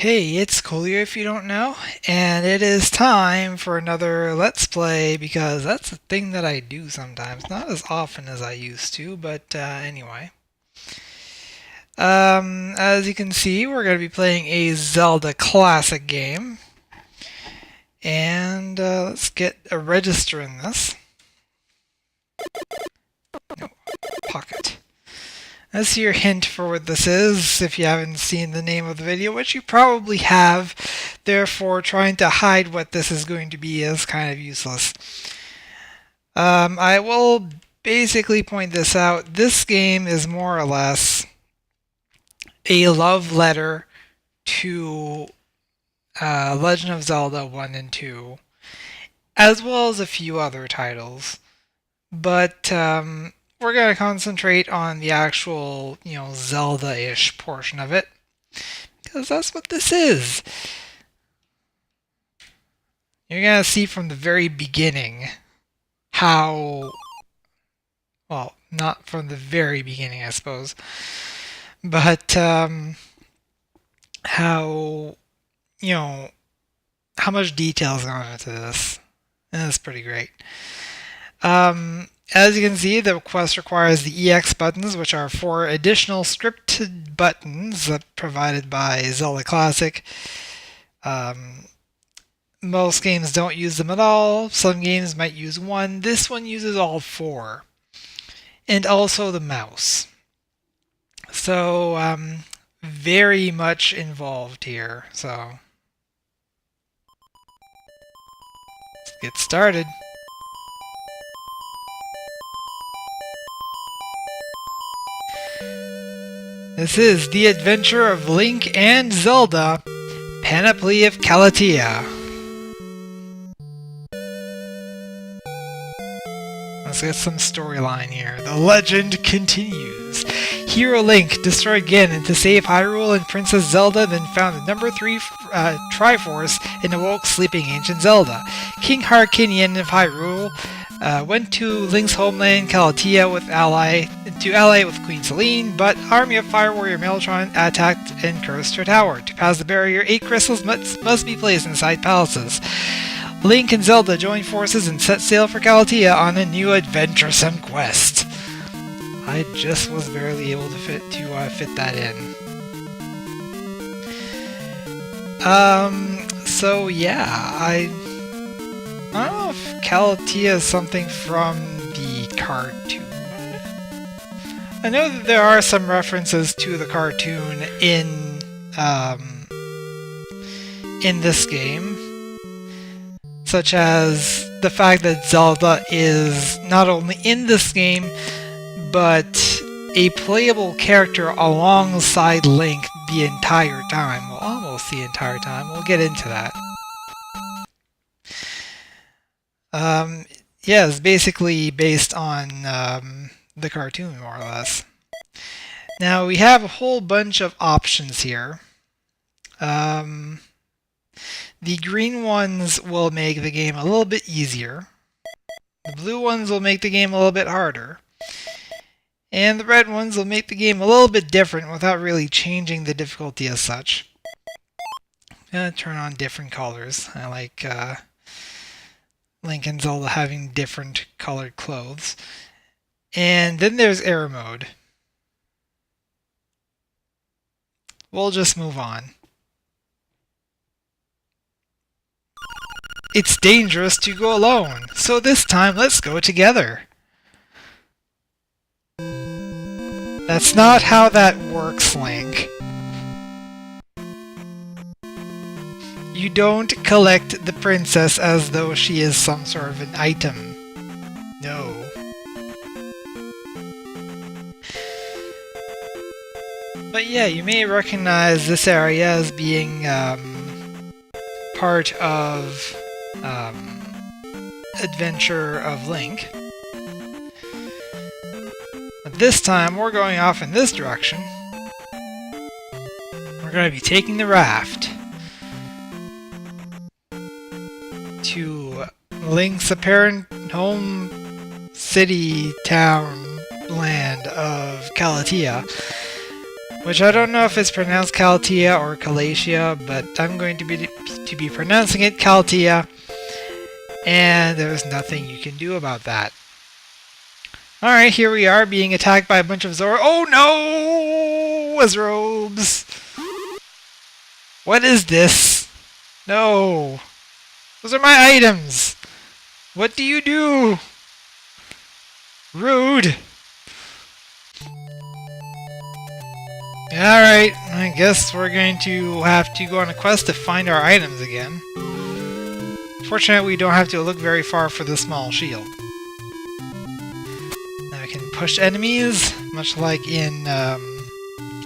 Hey, it's Coolio if you don't know, and it is time for another Let's Play because that's a thing that I do sometimes. Not as often as I used to, but anyway. As you can see, we're going to be playing a Zelda classic game. And let's get a register in this. No, pocket. That's your hint for what this is, if you haven't seen the name of the video, which you probably have. Therefore, trying to hide what this is going to be is kind of useless. I will basically point this out. This game is more or less a love letter to Legend of Zelda 1 and 2, as well as a few other titles. But we're going to concentrate on the actual, Zelda-ish portion of it, because that's what this is. You're going to see from the very beginning how, well, not from the very beginning, I suppose, but how, how much detail's gone into this. And it's pretty great. As you can see, the quest requires the EX buttons, which are 4 additional scripted buttons provided by Zelda Classic. Most games don't use them at all. Some games might use one. This one uses all 4. And also the mouse. So, very much involved here. So, let's get started. This is The Adventure of Link and Zelda, Panoply of Calatia. Let's get some storyline here. The legend continues. Hero Link destroyed Ganon to save Hyrule and Princess Zelda, then found the number 3 Triforce and awoke sleeping ancient Zelda. King Harkinian of Hyrule went to Link's homeland, Calatia, to ally with Queen Selene, but army of Fire Warrior Militron attacked and cursed her tower. To pass the barrier, 8 crystals must be placed inside palaces. Link and Zelda join forces and set sail for Calatia on a new adventuresome quest. I just was barely able to fit that in. So yeah, I don't know if Calatia is something from the cartoon. I know that there are some references to the cartoon in this game, such as the fact that Zelda is not only in this game, but a playable character alongside Link the entire time. Well, almost the entire time. We'll get into that. Yeah, it's basically based on the cartoon, more or less. Now, we have a whole bunch of options here. The green ones will make the game a little bit easier. The blue ones will make the game a little bit harder. And the red ones will make the game a little bit different without really changing the difficulty as such. I'm going to turn on different colors. I like Link and Zelda having different colored clothes. And then there's Air Mode. We'll just move on. It's dangerous to go alone, so this time let's go together. That's not how that works, Link. You don't collect the princess as though she is some sort of an item. No. But yeah, you may recognize this area as being part of Adventure of Link. But this time, we're going off in this direction. We're going to be taking the raft to Link's apparent home city, town, land of Calatia. which I don't know if it's pronounced Calatia or Calatia, but I'm going to be pronouncing it Calatia, and there's nothing you can do about that. Alright, here we are being attacked by a bunch of Zoro. Oh no! Wizrobes! What is this? No! Those are my items! What do you do? Rude! Alright, I guess we're going to have to go on a quest to find our items again. Fortunately, we don't have to look very far for the small shield. Now we can push enemies, much like in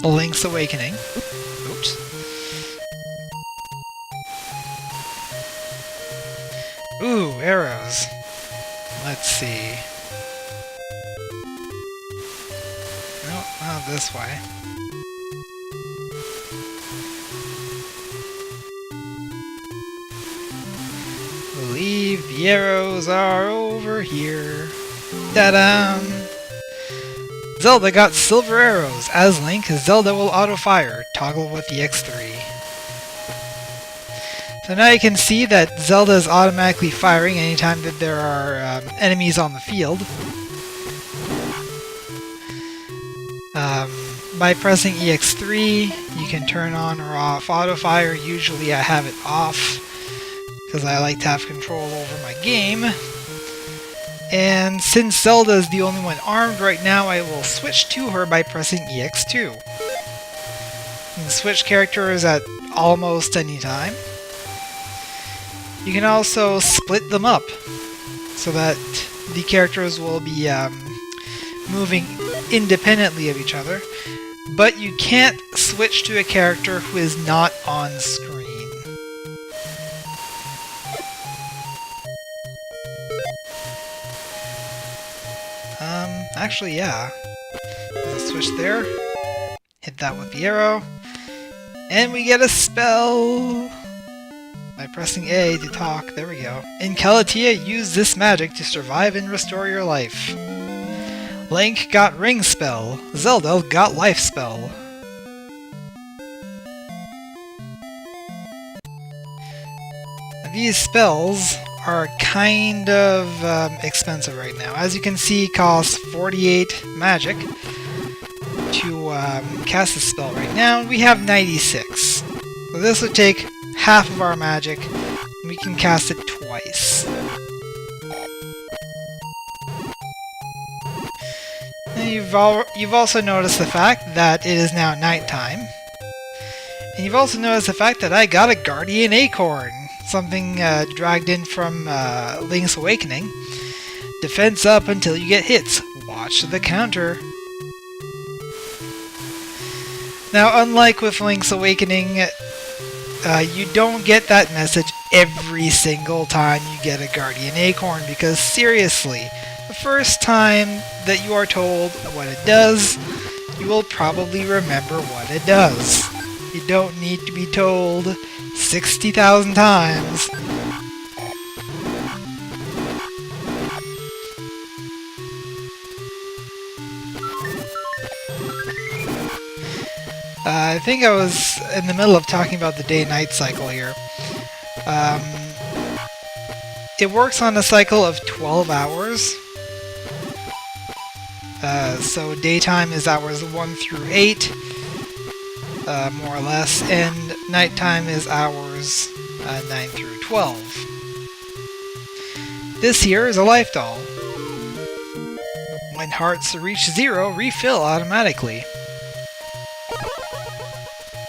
Link's Awakening. Oops. Ooh, arrows. Let's see. No, not this way. I believe the arrows are over here. Ta-da! Zelda got silver arrows. As Link, Zelda will auto-fire. Toggle with the X3. So now you can see that Zelda is automatically firing anytime that there are enemies on the field. By pressing EX3, you can turn on or off auto-fire. Usually I have it off, because I like to have control over my game. And since Zelda is the only one armed right now, I will switch to her by pressing EX2. You can switch characters at almost any time. You can also split them up, so that the characters will be moving independently of each other, but you can't switch to a character who is not on screen. Actually, yeah. Let's switch there. Hit that with the arrow. And we get a spell! By pressing A to talk. There we go. In Calatia, use this magic to survive and restore your life. Link got Ring Spell. Zelda got Life Spell. These spells are kind of expensive right now. As you can see, it costs 48 magic to cast this spell right now. We have 96. So this would take half of our magic, and we can cast it twice. And you've also noticed the fact that it is now nighttime. And you've also noticed the fact that I got a Guardian Acorn. Something dragged in from Link's Awakening. Defense up until you get hits. Watch the counter. Now, unlike with Link's Awakening, you don't get that message every single time you get a Guardian Acorn, because seriously, the first time that you are told what it does, you will probably remember what it does. You don't need to be told 60,000 times. I think I was in the middle of talking about the day-night cycle here. It works on a cycle of 12 hours. So daytime is hours 1 through 8. More or less, and nighttime is hours 9 through 12. This here is a life doll. When hearts reach 0, refill automatically.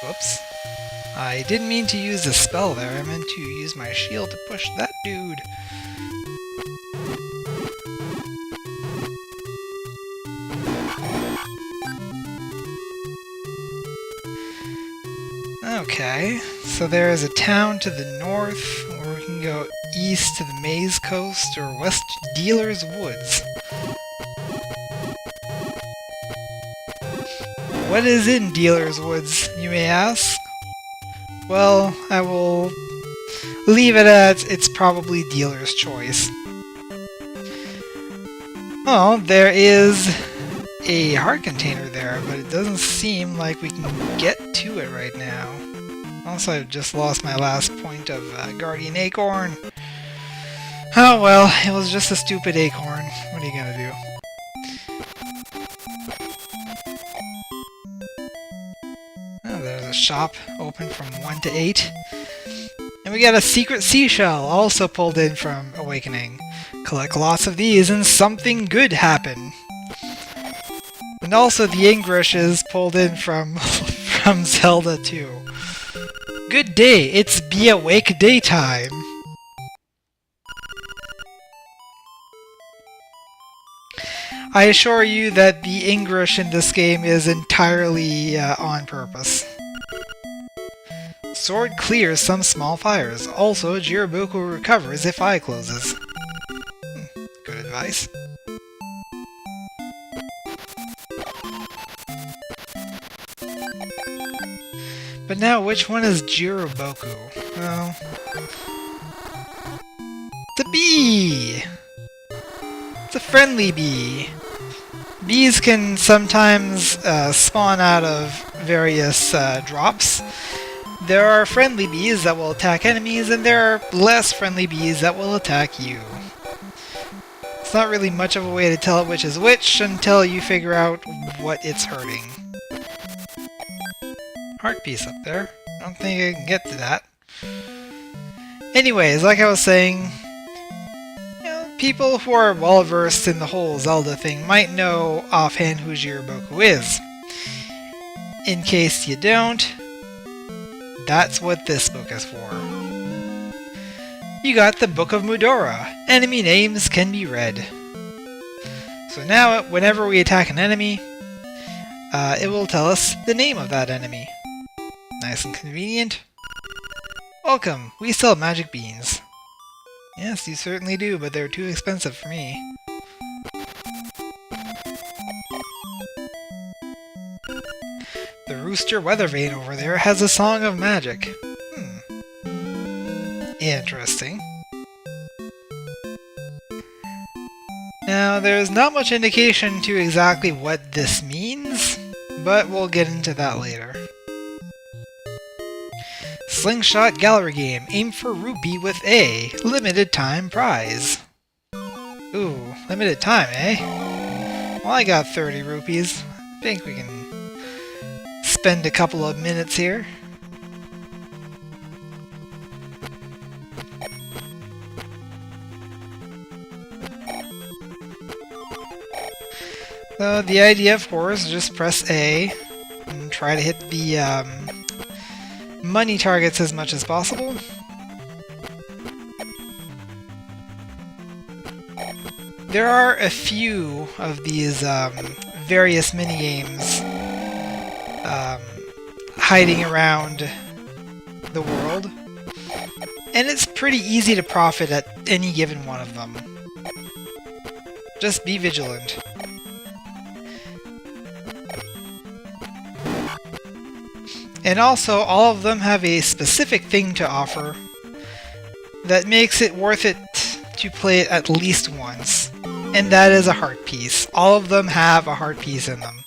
Whoops. I didn't mean to use the spell there, I meant to use my shield to push that dude. Okay, so there is a town to the north, or we can go east to the Maze Coast, or west to Dealer's Woods. What is in Dealer's Woods, you may ask? Well, I will leave it at it's probably Dealer's Choice. Oh, there is a heart container there, but it doesn't seem like we can get to it right now. Also, I've just lost my last point of Guardian Acorn. Oh well, it was just a stupid acorn. What are you gonna do? Oh, there's a shop open from 1 to 8. And we got a secret seashell also pulled in from Awakening. Collect lots of these and something good happen. And also the English is pulled in from from Zelda 2. Good day, it's Be Awake Daytime. I assure you that the English in this game is entirely on purpose. Sword clears some small fires. Also, Jiroboku recovers if eye closes. Good advice. But now, which one is Jiroboku? Well, it's a bee! It's a friendly bee. Bees can sometimes spawn out of various drops. There are friendly bees that will attack enemies, and there are less friendly bees that will attack you. It's not really much of a way to tell which is which until you figure out what it's hurting. Heart piece up there. I don't think I can get to that. Anyways, like I was saying, people who are well versed in the whole Zelda thing might know offhand who Jiroboku is. In case you don't, that's what this book is for. You got the Book of Mudora. Enemy names can be read. So now, whenever we attack an enemy, it will tell us the name of that enemy. Nice and convenient. Welcome, we sell magic beans. Yes, you certainly do, but they're too expensive for me. The Rooster Weather Vane over there has a song of magic. Interesting. Now, there's not much indication to exactly what this means, but we'll get into that later. Slingshot Gallery Game. Aim for rupee with A. Limited time prize. Ooh, limited time, eh? Well, I got 30 rupees. I think we can spend a couple of minutes here. So the idea, of course, is just press A and try to hit the money targets as much as possible. There are a few of these various mini-games hiding around the world, and it's pretty easy to profit at any given one of them. Just be vigilant. And also, all of them have a specific thing to offer that makes it worth it to play it at least once. And that is a heart piece. All of them have a heart piece in them.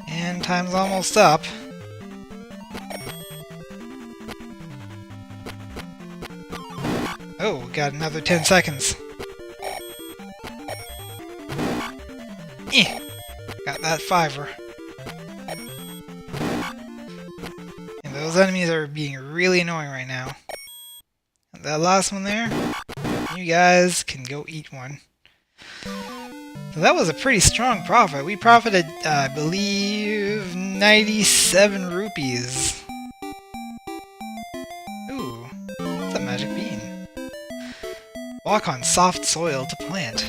And time's almost up. Oh, got another 10 seconds. Got that fiver. And those enemies are being really annoying right now. And that last one there, you guys can go eat one. So that was a pretty strong profit. We profited, I believe, 97 rupees. Ooh, that's a magic bean. Walk on soft soil to plant.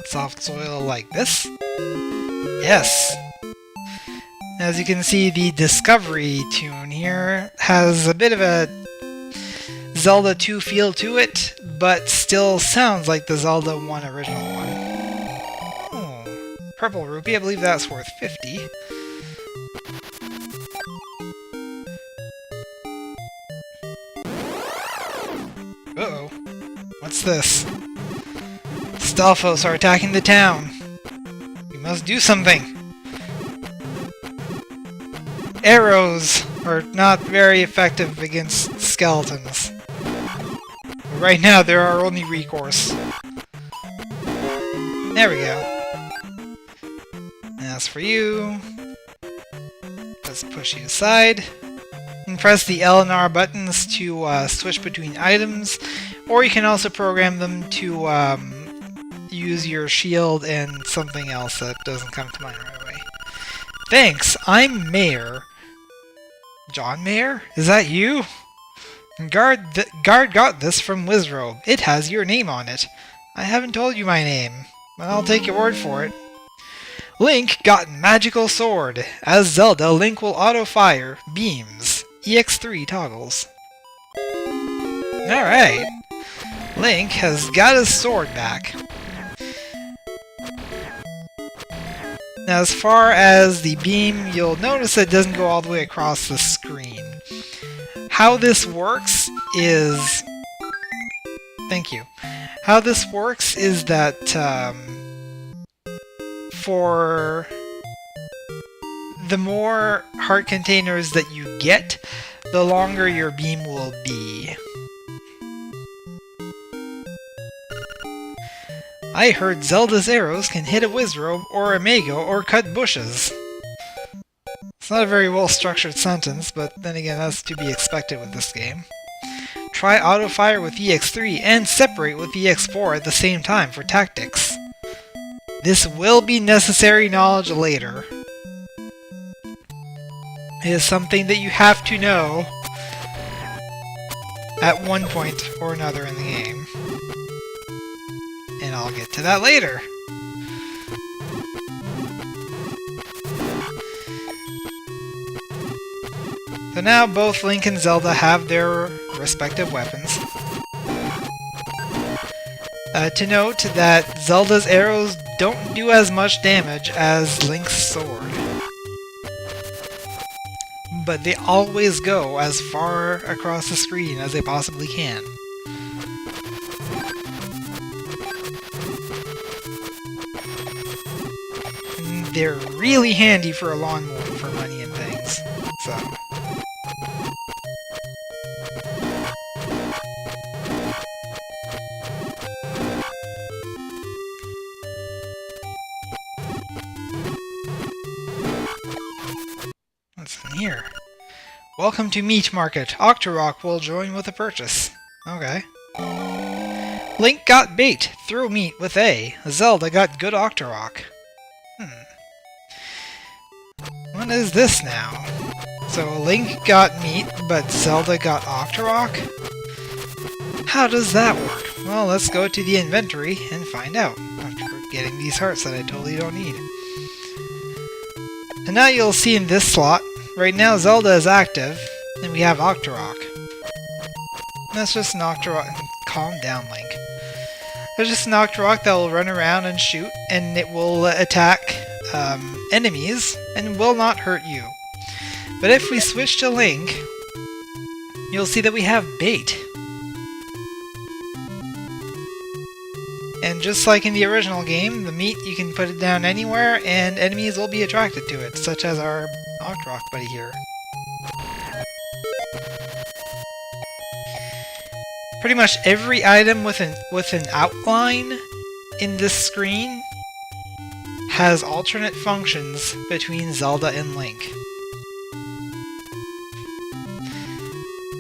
Soft soil like this? Yes! As you can see, the Discovery tune here has a bit of a Zelda 2 feel to it, but still sounds like the Zelda 1 original one. Oh. purple rupee. I believe that's worth 50. Uh-oh. What's this? Stalfos are attacking the town. We must do something. Arrows are not very effective against skeletons. But right now, they're our only recourse. There we go. And as for you, let's push you aside. And press the L and R buttons to switch between items, or you can also program them to use your shield and something else that doesn't come to mind right away. Thanks, I'm Mayor. John Mayer? Is that you? Guard got this from Wizrobe. It has your name on it. I haven't told you my name, but I'll take your word for it. Link got magical sword. As Zelda, Link will auto-fire beams. EX3 toggles. Alright. Link has got his sword back. Now, as far as the beam, you'll notice that it doesn't go all the way across the screen. How this works is... Thank you. How this works is that, for the more heart containers that you get, the longer your beam will be. I heard Zelda's arrows can hit a Wizrobe or a Mago or cut bushes. It's not a very well-structured sentence, but then again, that's to be expected with this game. Try auto-fire with EX3 and separate with EX4 at the same time for tactics. This will be necessary knowledge later. It is something that you have to know at one point or another in the game. And I'll get to that later. So now both Link and Zelda have their respective weapons. To note that Zelda's arrows don't do as much damage as Link's sword. But they always go as far across the screen as they possibly can. They're really handy for a lawnmower for money and things, so... What's in here? Welcome to Meat Market. Octorok will join with a purchase. Okay. Link got bait. Throw meat with A. Zelda got good Octorok. What is this now? So Link got meat, but Zelda got Octorok? How does that work? Well, let's go to the inventory and find out, after getting these hearts that I totally don't need. And now you'll see in this slot, right now Zelda is active, and we have Octorok. That's just an Octorok. Calm down, Link. There's just an Octorok that will run around and shoot, and it will attack enemies, and will not hurt you. But if we switch to Link, you'll see that we have bait. And just like in the original game, the meat, you can put it down anywhere, and enemies will be attracted to it, such as our Octorok buddy here. Pretty much every item with an outline in this screen has alternate functions between Zelda and Link.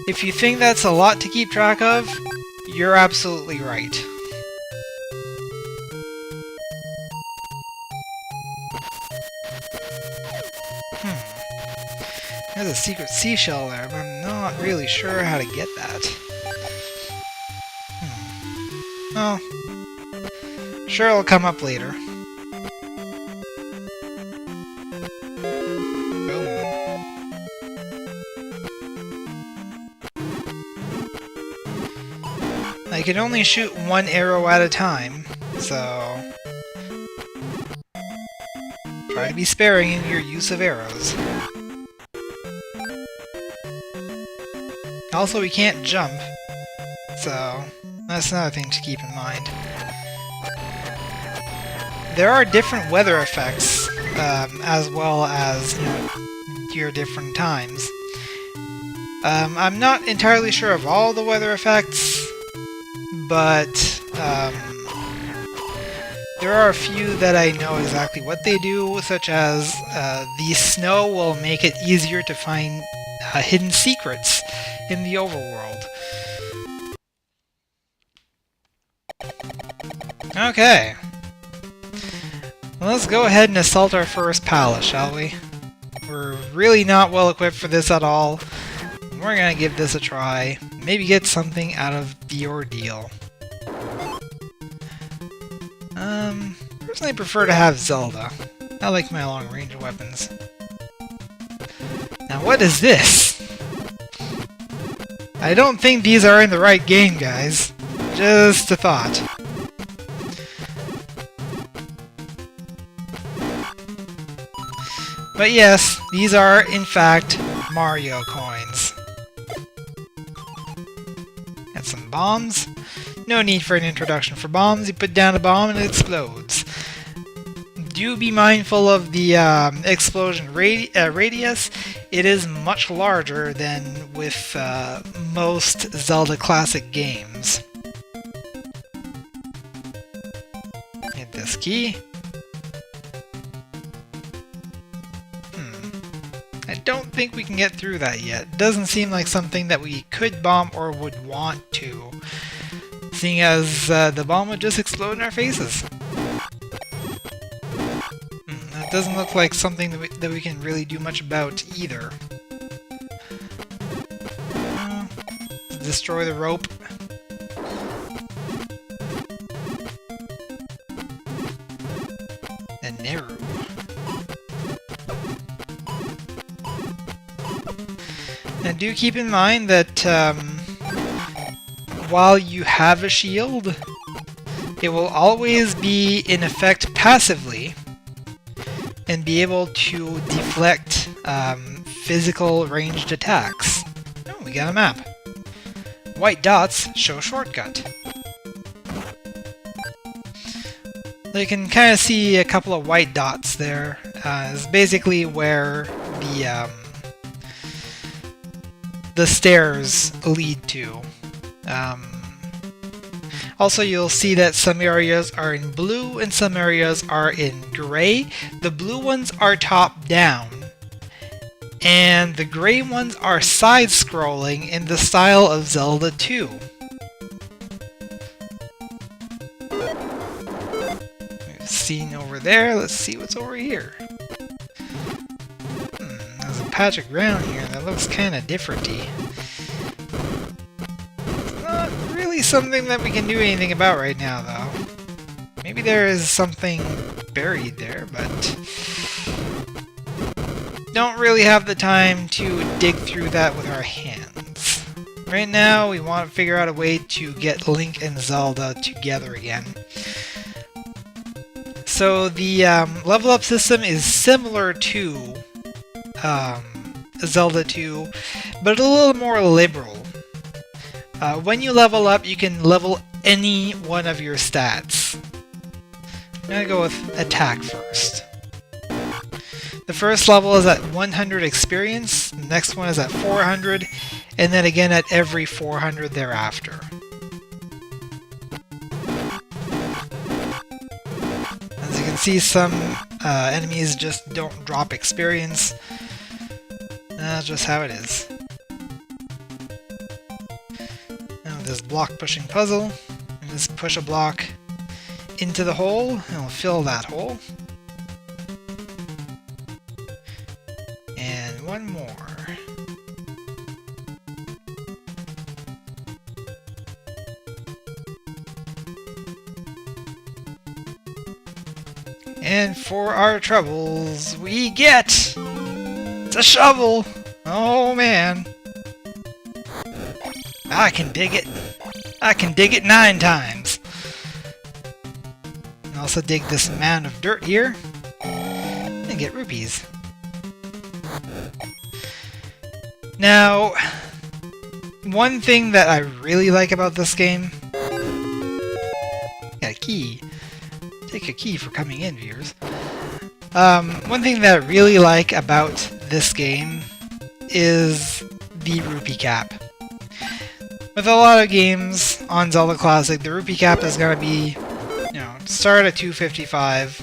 If you think that's a lot to keep track of, you're absolutely right. There's a secret seashell there, but I'm not really sure how to get that. Well, sure, it'll come up later. I can only shoot one arrow at a time, so... Try to be sparing in your use of arrows. Also, we can't jump, so that's another thing to keep in mind. There are different weather effects, as well as, you know, your different times. I'm not entirely sure of all the weather effects, but there are a few that I know exactly what they do, such as the snow will make it easier to find hidden secrets in the overworld. Okay. Well, let's go ahead and assault our first palace, shall we? We're really not well equipped for this at all. We're gonna give this a try. Maybe get something out of the ordeal. Personally I prefer to have Zelda. I like my long-range weapons. Now what is this? I don't think these are in the right game, guys. Just a thought. But yes, these are, in fact, Mario coins. Got some bombs. No need for an introduction for bombs. You put down a bomb and it explodes. Do be mindful of the explosion radius. It is much larger than with most Zelda classic games. Hit this key. I don't think we can get through that yet. Doesn't seem like something that we could bomb or would want to, seeing as the bomb would just explode in our faces. That doesn't look like something that we can really do much about either. Destroy the rope. And Neru. Now do keep in mind that while you have a shield, it will always be in effect passively and be able to deflect physical ranged attacks. Oh, we got a map. White dots show shortcut. So you can kind of see a couple of white dots there. It's basically where the stairs lead to. Also, you'll see that some areas are in blue and some areas are in gray. The blue ones are top-down, and the gray ones are side-scrolling in the style of Zelda 2. We've seen over there, let's see what's over here. There's a patch of ground here that looks kinda different-y. Not really something that we can do anything about right now, though. Maybe there is something buried there, but don't really have the time to dig through that with our hands. Right now, we want to figure out a way to get Link and Zelda together again. So the level up system is similar to Zelda 2, but a little more liberal. When you level up, you can level any one of your stats. I'm gonna go with attack first. The first level is at 100 experience, the next one is at 400, and then again at every 400 thereafter. As you can see, some enemies just don't drop experience. That's just how it is. Now this block pushing puzzle, and just push a block into the hole, and it'll fill that hole. And one more. And for our troubles, we get... It's a shovel! Oh man! I can dig it! I can dig it 9 times! And also dig this mound of dirt here. And and get rupees. Now, one thing that I really like about this game... Got a key. Take a key for coming in, viewers. One thing that I really like about this game is the rupee cap. With a lot of games on Zelda Classic, the rupee cap is going to be, you know, start at 255,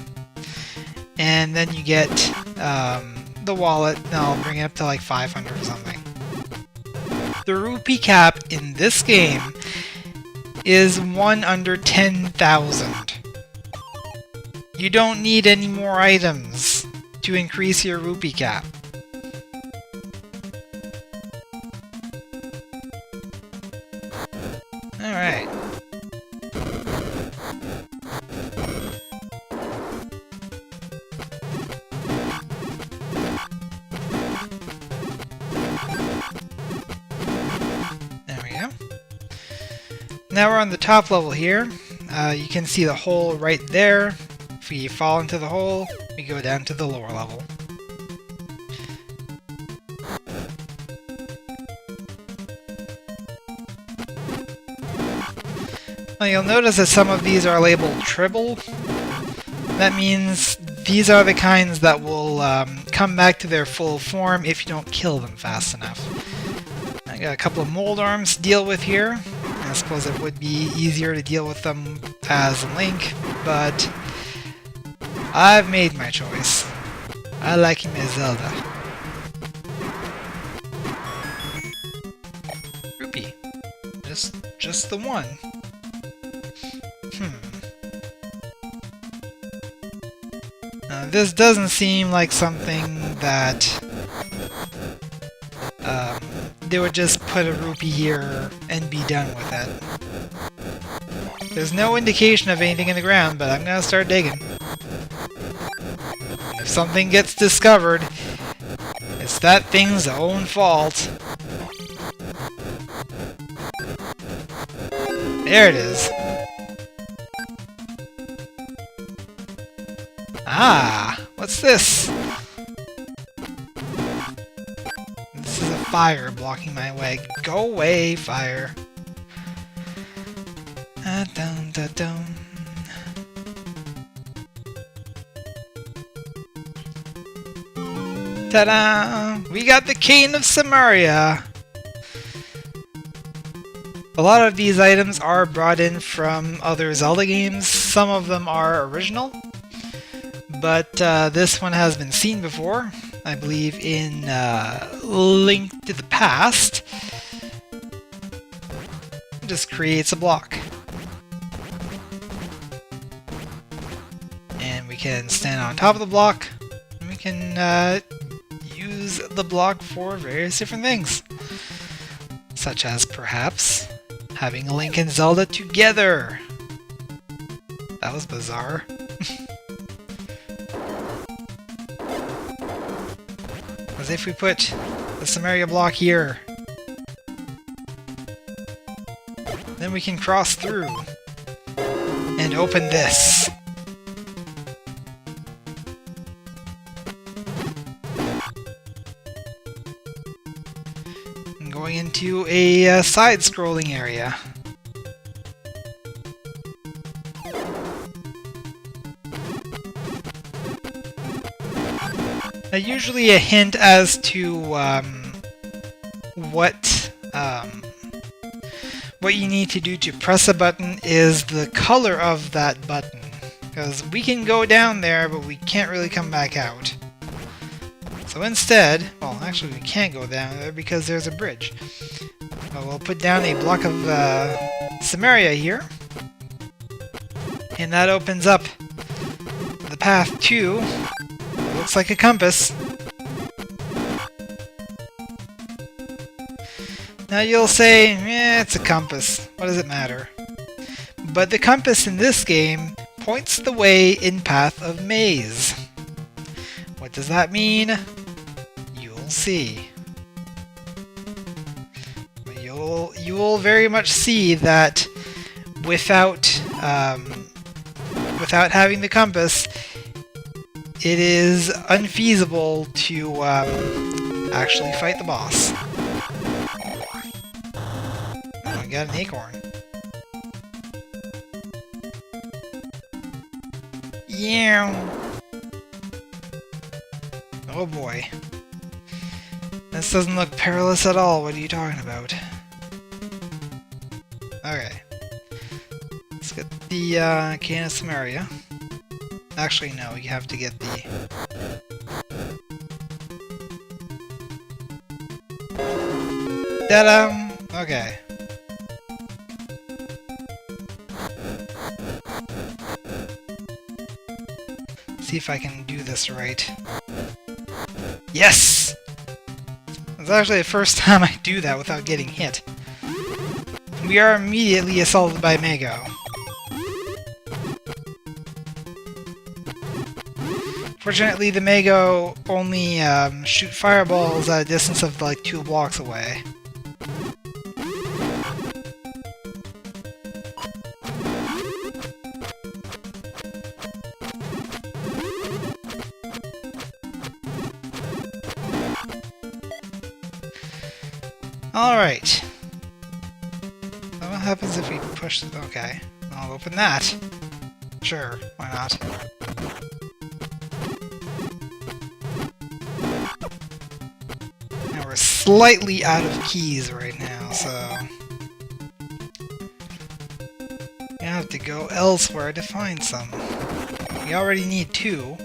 and then you get the wallet, and I'll bring it up to like 500 or something. The rupee cap in this game is 1 under 10,000. You don't need any more items to increase your rupee cap. Alright. There we go. Now we're on the top level here. You can see the hole right there. If we fall into the hole, we go down to the lower level. Now you'll notice that some of these are labeled Tribble. That means these are the kinds that will come back to their full form if you don't kill them fast enough. I got a couple of mold arms to deal with here. I suppose it would be easier to deal with them as Link, but I've made my choice. I like him as Zelda. Rupee. Just the one. Now, this doesn't seem like something that they would just put a rupee here and be done with it. There's no indication of anything in the ground, but I'm gonna start digging. If something gets discovered, it's that thing's own fault. There it is. Ah, what's this? This is a fire blocking my way. Go away, fire. Da-dum-da-dum. Ta-da! We got the Cane of Samaria! A lot of these items are brought in from other Zelda games. Some of them are original, but this one has been seen before. I believe in Link to the Past. It just creates a block. And we can stand on top of the block, and we can use the block for various different things. Such as, perhaps, having Link and Zelda together! That was bizarre. As if we put the Samaria block here, then we can cross through and open this. And going into a side-scrolling area. Now, usually a hint as to what you need to do to press a button is the color of that button. Because we can go down there, but we can't really come back out. So instead, well, actually we can't go down there because there's a bridge. But we'll put down a block of Samaria here. And that opens up the path to... looks like a compass. Now you'll say, it's a compass. What does it matter? But the compass in this game points the way in Path of Maze. What does that mean? You'll see. You will very much see that without having the compass, it is unfeasible to actually fight the boss. Oh, I got an acorn. Yeah. Oh boy. This doesn't look perilous at all. What are you talking about? Okay. Let's get the Can of Samaria. Actually, no, you have to get the... Ta-da! Okay. See if I can do this right. Yes! It's actually the first time I do that without getting hit. We are immediately assaulted by Mago. Fortunately, the Mago only shoot fireballs at a distance of like 2 blocks away. Alright. So what happens if we push... Okay. I'll open that. Sure, why not? Now we're slightly out of keys right now, so... we have to go elsewhere to find some. We already need 2.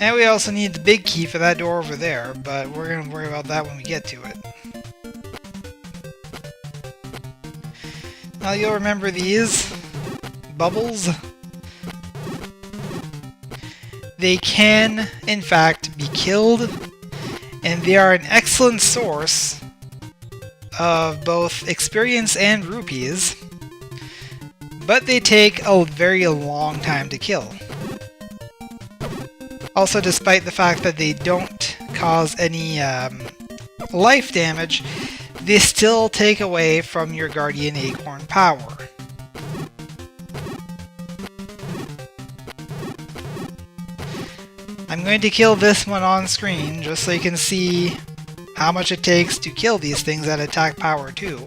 And we also need the big key for that door over there, but we're gonna worry about that when we get to it. Now you'll remember these bubbles. They can, in fact, be killed, and they are an excellent source of both experience and rupees, but they take a very long time to kill. Also, despite the fact that they don't cause any life damage, they still take away from your Guardian Acorn power. I'm going to kill this one on screen, just so you can see how much it takes to kill these things at attack power 2.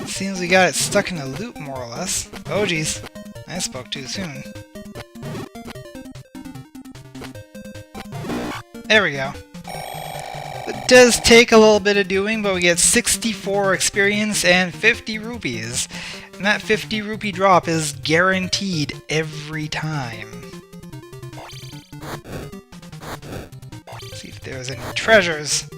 Seems we got it stuck in a loop, more or less. Oh geez, I spoke too soon. There we go. It does take a little bit of doing, but we get 64 experience and 50 rupees. And that 50 rupee drop is guaranteed every time. Let's see if there's any treasures.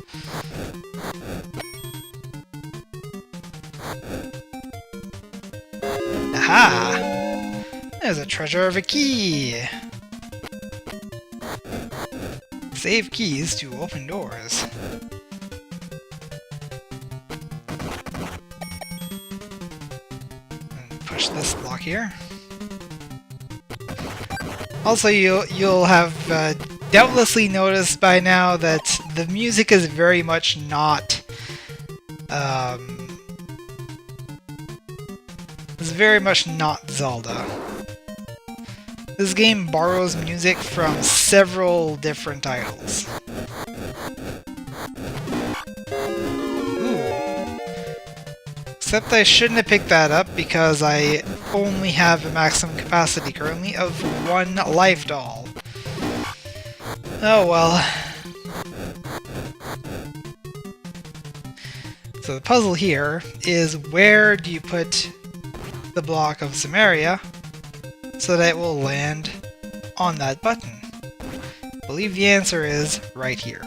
Aha! There's a treasure of a key! Save keys to open doors. And push this block here. Also, you'll have doubtlessly noticed by now that the music is very much not Zelda. This game borrows music from several different titles. Ooh. Except I shouldn't have picked that up because I only have a maximum capacity currently of 1 life doll. Oh well. So the puzzle here is, where do you put the block of Samaria so that it will land on that button? I believe the answer is right here.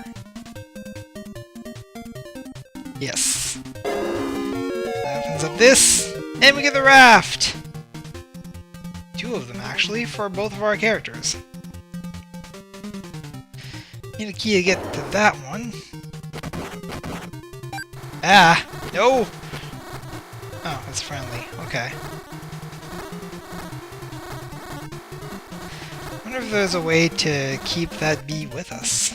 Yes. That opens up this, and we get the raft! 2 of them, actually, for both of our characters. Need a key to get to that one. Ah! No! Oh, it's friendly. Okay. I wonder if there's a way to keep that bee with us.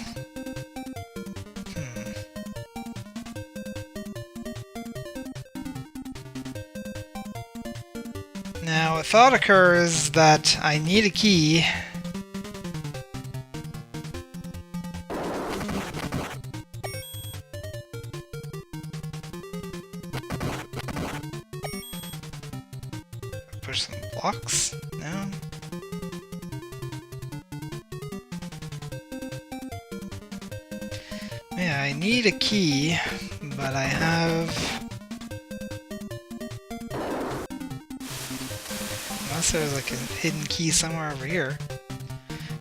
thought occurs that I need a key. Push some blocks? No? Yeah, I need a key, but I have... Unless there's like a hidden key somewhere over here.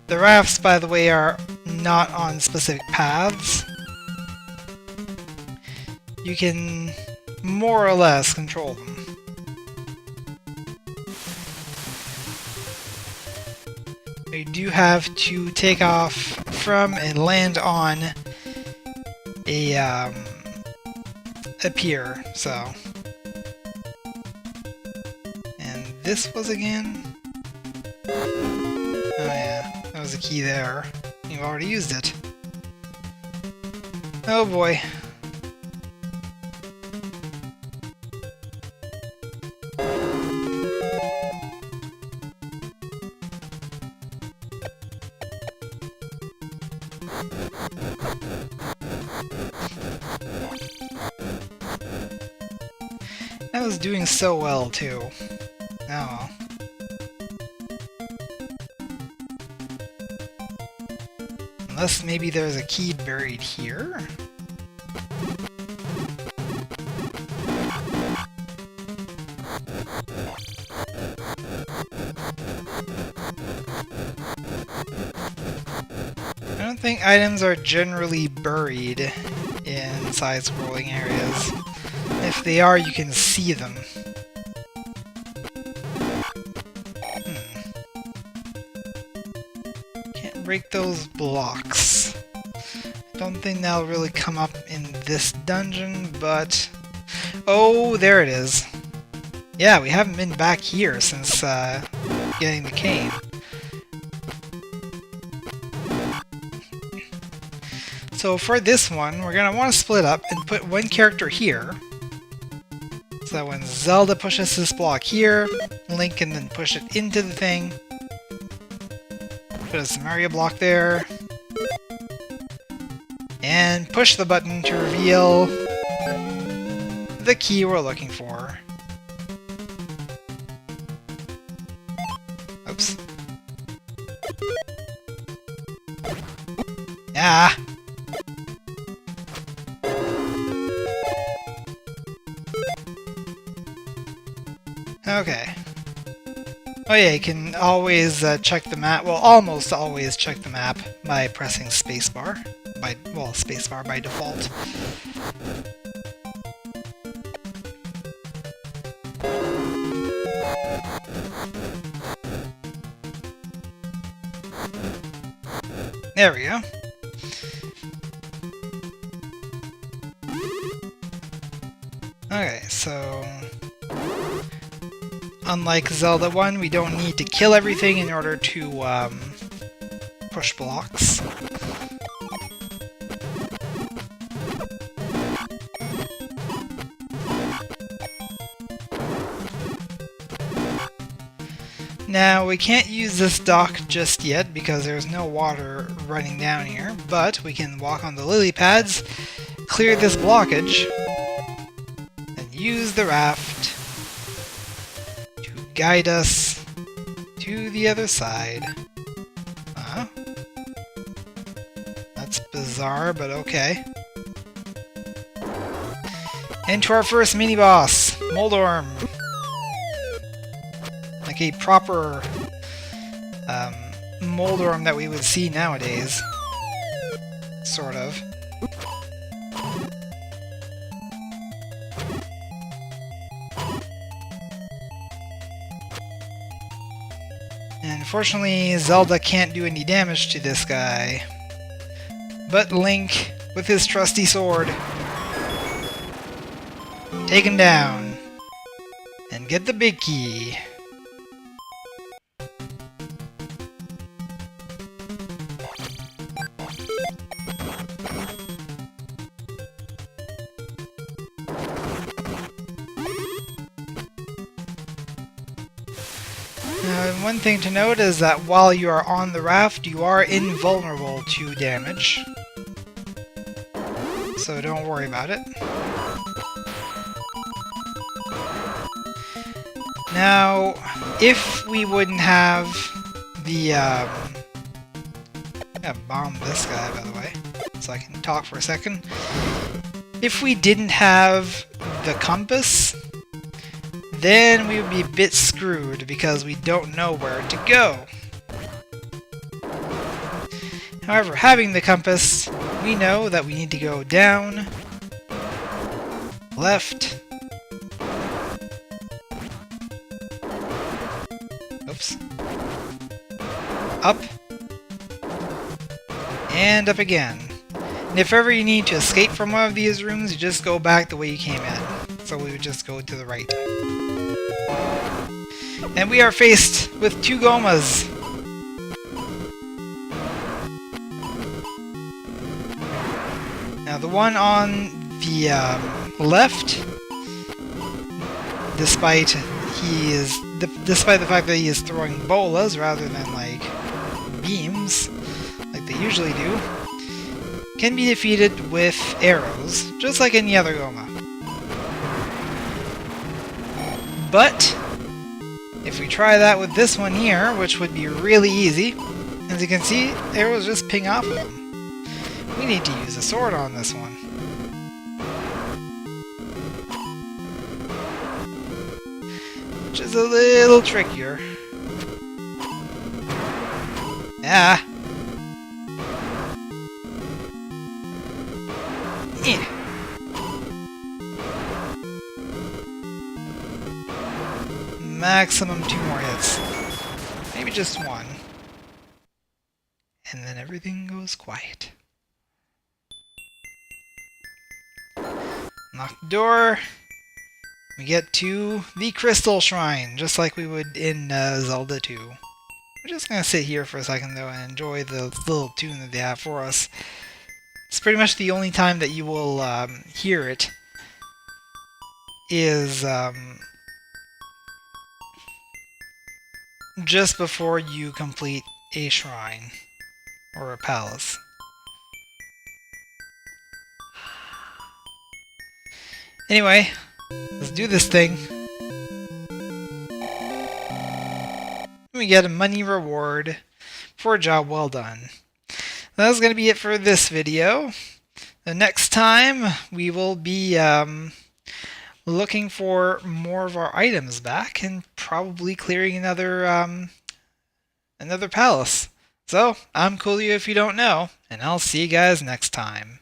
The rafts, by the way, are not on specific paths. You can more or less control them. You do have to take off from and land on a pier, so... And this was again? Oh yeah, that was a key there. You've already used it. Oh boy. I was doing so well, too. Oh well. Unless maybe there's a key buried here? I don't think items are generally buried in side-scrolling areas. If they are, you can see them. Can't break those blocks. Don't think that'll really come up in this dungeon, but... Oh, there it is. Yeah, we haven't been back here since getting the cane. So for this one, we're going to want to split up and put one character here. So that when Zelda pushes this block here, Link can then push it into the thing. Put a Samaria block there. And push the button to reveal the key we're looking for. Oops. Ah! Okay. Oh yeah, you can always check the map, well, almost always check the map by pressing spacebar. Well, spacebar by default. There we go. Okay, so... Unlike Zelda 1, we don't need to kill everything in order to push blocks. Now, we can't use this dock just yet because there's no water running down here, but we can walk on the lily pads, clear this blockage, and use the raft guide us to the other side. Huh? That's bizarre, but okay. And to our first mini-boss, Moldorm. Like a proper Moldorm that we would see nowadays. Sort of. Unfortunately, Zelda can't do any damage to this guy. But Link, with his trusty sword, take him down and get the big key. one thing to note is that while you are on the raft, you are invulnerable to damage. So don't worry about it. Now, if we wouldn't have the, I'm gonna bomb this guy, by the way, so I can talk for a second. If we didn't have the compass, then we would be a bit screwed because we don't know where to go. However, having the compass, we know that we need to go down, left, oops, up, and up again. And if ever you need to escape from one of these rooms, you just go back the way you came in. So we would just go to the right. And we are faced with 2 Gomas. Now the one on the left, despite the fact that he is throwing bolas rather than like beams, like they usually do, can be defeated with arrows, just like any other Goma. But if we try that with this one here, which would be really easy, as you can see, arrows just ping off of them. We need to use a sword on this one. Which is a little trickier. Ah! Yeah. Maximum 2 more hits. Maybe just 1. And then everything goes quiet. Lock the door. We get to the Crystal Shrine, just like we would in Zelda 2. We're just gonna sit here for a second though and enjoy the little tune that they have for us. It's pretty much the only time that you will hear it is just before you complete a shrine or a palace. Anyway, let's do this thing. We get a money reward for a job well done. That's going to be it for this video. The next time we will be looking for more of our items back and probably clearing another palace. So, I'm Coolio if you don't know, and I'll see you guys next time.